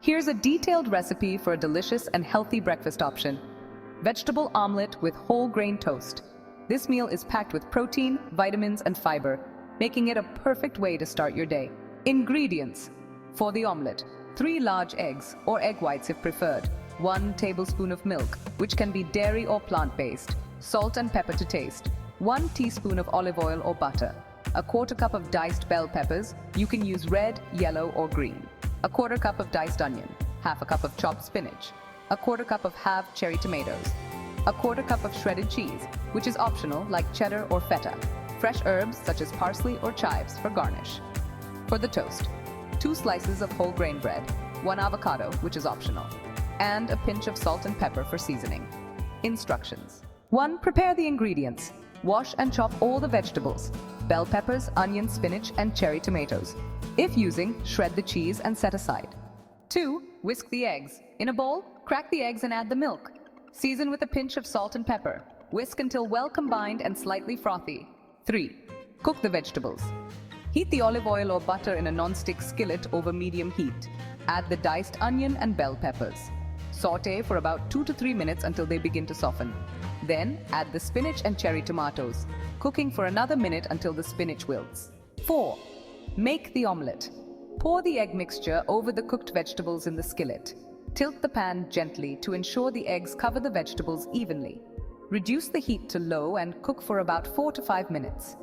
Here's a detailed recipe for a delicious and healthy breakfast option. Vegetable omelette with whole grain toast. This meal is packed with protein, vitamins, and fiber, making it a perfect way to start your day. Ingredients for the omelette: 3 large eggs, or egg whites if preferred, 1 tablespoon of milk, which can be dairy or plant-based, salt and pepper to taste, 1 teaspoon of olive oil or butter, a 1/4 cup of diced bell peppers, you can use red, yellow, or green, a 1/4 cup of diced onion, 1/2 cup of chopped spinach, a 1/4 cup of halved cherry tomatoes, a 1/4 cup of shredded cheese, which is optional like cheddar or feta, fresh herbs such as parsley or chives for garnish. For the toast, 2 slices of whole grain bread, 1 avocado, which is optional, and a pinch of salt and pepper for seasoning. Instructions. 1. Prepare the ingredients. Wash and chop all the vegetables: bell peppers, onion, spinach, and cherry tomatoes. If using, shred the cheese and set aside. 2. Whisk the eggs. In a bowl, crack the eggs and add the milk. Season with a pinch of salt and pepper. Whisk until well combined and slightly frothy. 3. Cook the vegetables. Heat the olive oil or butter in a non-stick skillet over medium heat. Add the diced onion and bell peppers. Sauté for about 2 to 3 minutes until they begin to soften. Then add the spinach and cherry tomatoes, cooking for another minute until the spinach wilts. 4. Make the omelette. Pour the egg mixture over the cooked vegetables in the skillet. Tilt the pan gently to ensure the eggs cover the vegetables evenly. Reduce the heat to low and cook for about 4 to 5 minutes.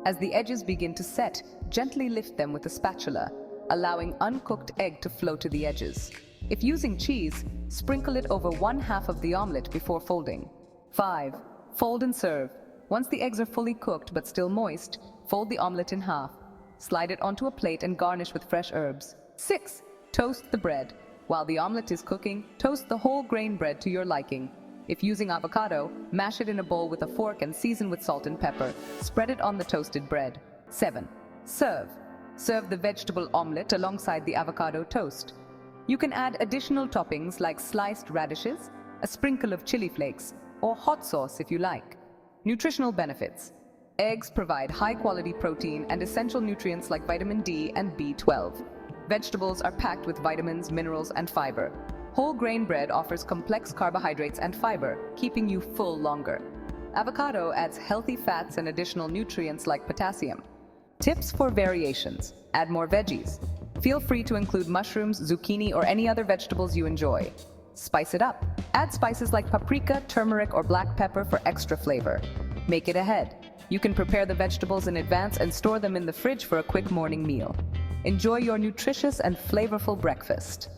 As the edges begin to set, gently lift them with a spatula, allowing uncooked egg to flow to the edges. If using cheese, sprinkle it over 1/2 of the omelette before folding. 5. Fold and serve. Once the eggs are fully cooked but still moist, fold the omelette in half. Slide it onto a plate and garnish with fresh herbs. 6. Toast the bread. While the omelette is cooking, toast the whole grain bread to your liking. If using avocado, mash it in a bowl with a fork and season with salt and pepper. Spread it on the toasted bread. 7. Serve. Serve the vegetable omelette alongside the avocado toast. You can add additional toppings like sliced radishes, a sprinkle of chili flakes, or hot sauce if you like. Nutritional benefits. Eggs provide high-quality protein and essential nutrients like vitamin D and B12. Vegetables are packed with vitamins, minerals, and fiber. Whole grain bread offers complex carbohydrates and fiber, keeping you full longer. Avocado adds healthy fats and additional nutrients like potassium. Tips for variations. Add more veggies. Feel free to include mushrooms, zucchini, or any other vegetables you enjoy. Spice it up. Add spices like paprika, turmeric, or black pepper for extra flavor. Make it ahead. You can prepare the vegetables in advance and store them in the fridge for a quick morning meal. Enjoy your nutritious and flavorful breakfast.